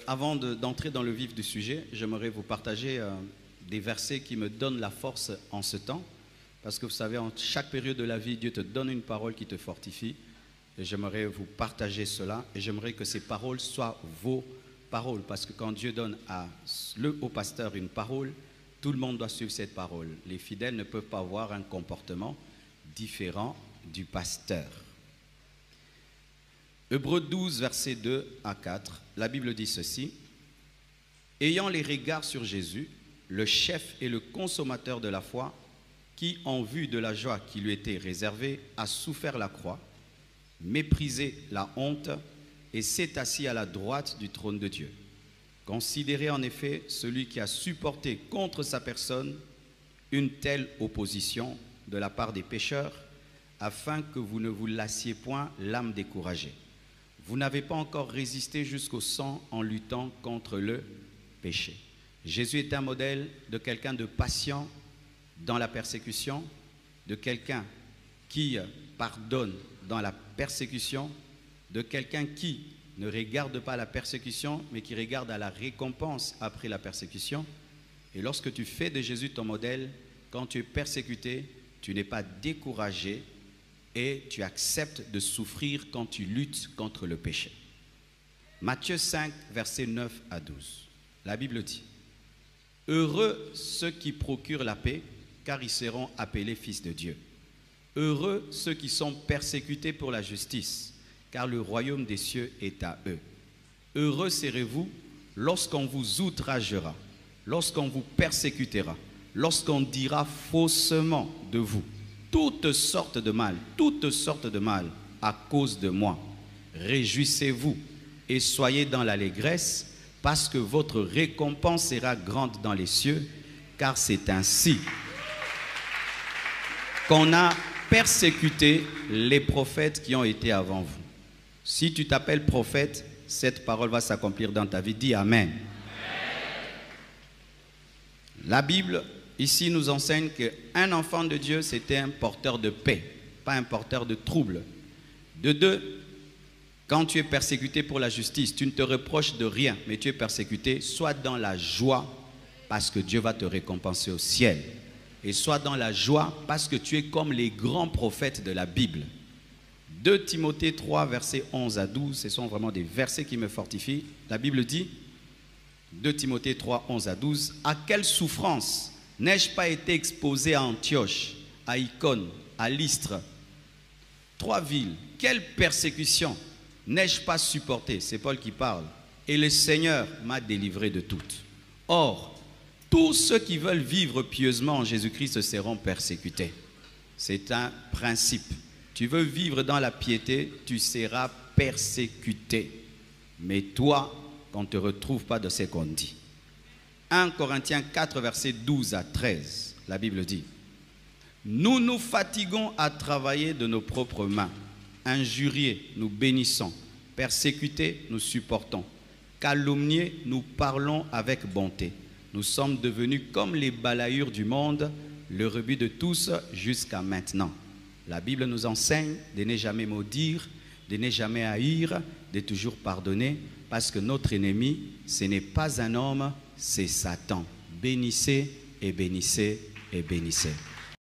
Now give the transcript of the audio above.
Avant d'entrer dans le vif du sujet, j'aimerais vous partager des versets qui me donnent la force en ce temps. Parce que vous savez, en chaque période de la vie, Dieu te donne une parole qui te fortifie. Et j'aimerais vous partager cela. Et j'aimerais que ces paroles soient vos paroles. Parce que quand Dieu donne au pasteur une parole, tout le monde doit suivre cette parole. Les fidèles ne peuvent pas avoir un comportement différent du pasteur. Hébreux 12, versets 2 à 4, la Bible dit ceci. « Ayant les regards sur Jésus, le chef et le consommateur de la foi, qui, en vue de la joie qui lui était réservée, a souffert la croix, méprisé la honte et s'est assis à la droite du trône de Dieu. Considérez en effet celui qui a supporté contre sa personne une telle opposition de la part des pécheurs, afin que vous ne vous lassiez point l'âme découragée. Vous n'avez pas encore résisté jusqu'au sang en luttant contre le péché. » Jésus est un modèle de quelqu'un de patient dans la persécution, de quelqu'un qui pardonne dans la persécution, de quelqu'un qui ne regarde pas la persécution, mais qui regarde à la récompense après la persécution. Et lorsque tu fais de Jésus ton modèle, quand tu es persécuté, tu n'es pas découragé, et tu acceptes de souffrir quand tu luttes contre le péché. Matthieu 5, versets 9 à 12. La Bible dit, « Heureux ceux qui procurent la paix, car ils seront appelés fils de Dieu. Heureux ceux qui sont persécutés pour la justice, car le royaume des cieux est à eux. Heureux serez-vous lorsqu'on vous outragera, lorsqu'on vous persécutera, lorsqu'on dira faussement de vous toutes sortes de mal à cause de moi. Réjouissez-vous et soyez dans l'allégresse, parce que votre récompense sera grande dans les cieux, car c'est ainsi qu'on a persécuté les prophètes qui ont été avant vous. » Si tu t'appelles prophète, cette parole va s'accomplir dans ta vie. Dis Amen. Amen. La Bible ici nous enseigne qu'un enfant de Dieu, c'était un porteur de paix, pas un porteur de trouble. De deux, quand tu es persécuté pour la justice, tu ne te reproches de rien, mais tu es persécuté, sois dans la joie parce que Dieu va te récompenser au ciel. Et sois dans la joie parce que tu es comme les grands prophètes de la Bible. 2 Timothée 3, versets 11 à 12, ce sont vraiment des versets qui me fortifient. La Bible dit, 2 Timothée 3, 11 à 12, « À quelle souffrance n'ai-je pas été exposé à Antioche, à Icône, à Lystre, 3 villes, quelle persécution n'ai-je pas supporté ?» C'est Paul qui parle. « Et le Seigneur m'a délivré de toutes. Or, tous ceux qui veulent vivre pieusement en Jésus-Christ seront persécutés. » C'est un principe. Tu veux vivre dans la piété, tu seras persécuté. Mais toi, qu'on ne te retrouve pas de ce qu'on dit. 1 Corinthiens 4, versets 12 à 13, la Bible dit, « Nous nous fatiguons à travailler de nos propres mains. Injuriés, nous bénissons. Persécutés, nous supportons. Calomniés, nous parlons avec bonté. Nous sommes devenus comme les balayures du monde, le rebut de tous jusqu'à maintenant. » La Bible nous enseigne de ne jamais maudire, de ne jamais haïr, de toujours pardonner, parce que notre ennemi, ce n'est pas un homme, c'est Satan. Bénissez et bénissez et bénissez.